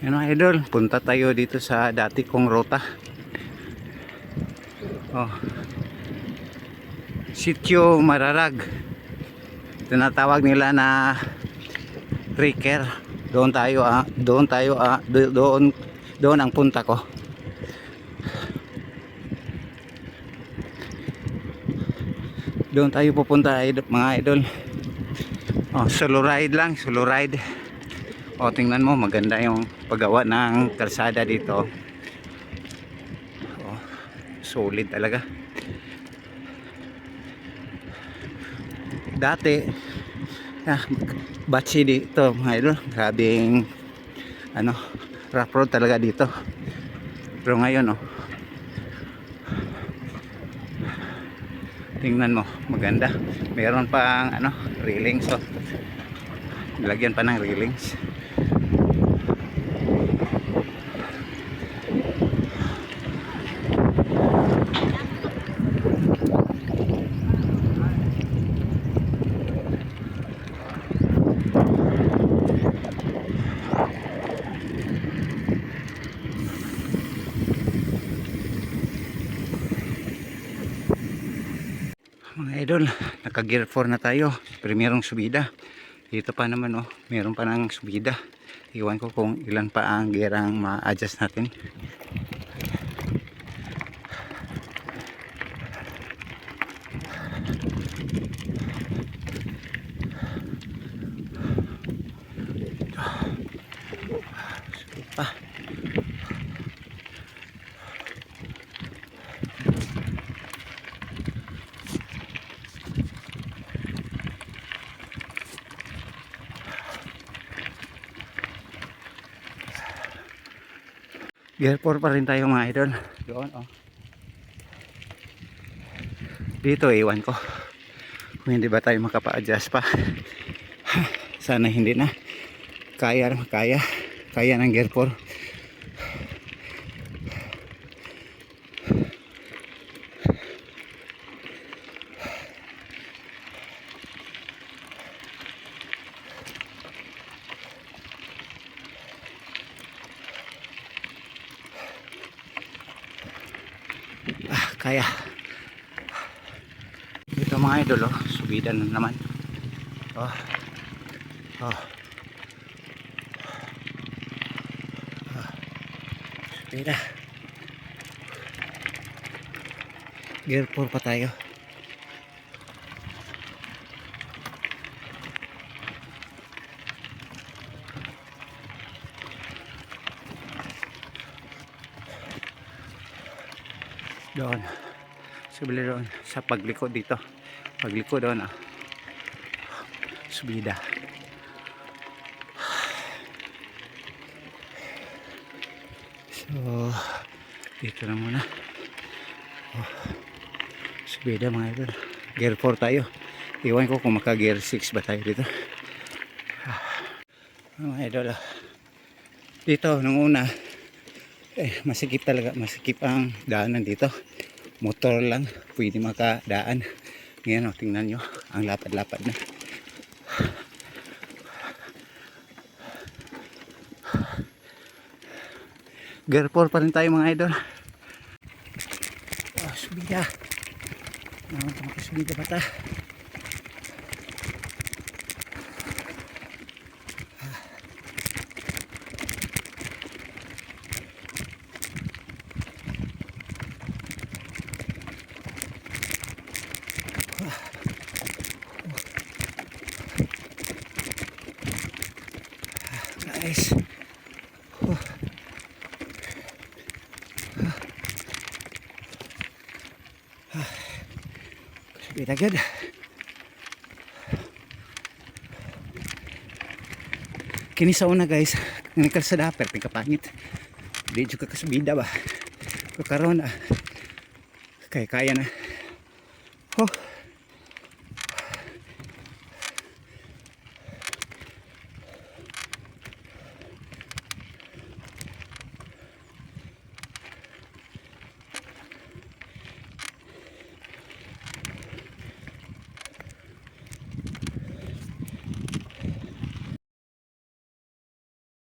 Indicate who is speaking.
Speaker 1: Ano idol, punta tayo dito sa dati kong ruta. Oh, Sitio Mararag. Tinatawag nila na Riker. Doon tayo doon ang punta ko. Doon tayo pupunta mga idol. Oh, solo ride lang, solo ride. O tingnan mo, maganda yung paggawa ng kalsada dito. Oh, solid talaga. Dati batsi dito mga idol, grabing rough road talaga dito. Pero ngayon tingnan mo, maganda. Meron pang railings, nilagyan pa ng railings. Mga idol, naka gear 4 na tayo. Primerong subida. Dito pa naman meron pa ng subida. Iwan ko kung ilan pa ang gear ang ma-adjust natin. Pa. Gear 4 pa rin tayo mga idol. Doon dito iwan ko kung hindi ba tayo makapa-adjust pa. Sana hindi na. Kaya ng gear 4. Kaya ito mga idol, subida na naman. Subida. Gear 4 pa tayo. Doon doon sa pagliko dito, pagliko doon subida. So dito na muna. Subida mga idol, gear 4 tayo. Iwan ko kung maka gear 6 ba tayo dito. Mga idol, dito nung una masikip talaga, masikip ang daanan dito. Motor lang pwede makadaan. Ngayon tingnan nyo, ang lapad-lapad na. Gear 4 pa rin tayo mga idol. Subida. Subida ba ta? Guys, subida agad. Kini sa una guys, ng kalsada perting kapangit. Di juga kasubida ba? Karon kaya na.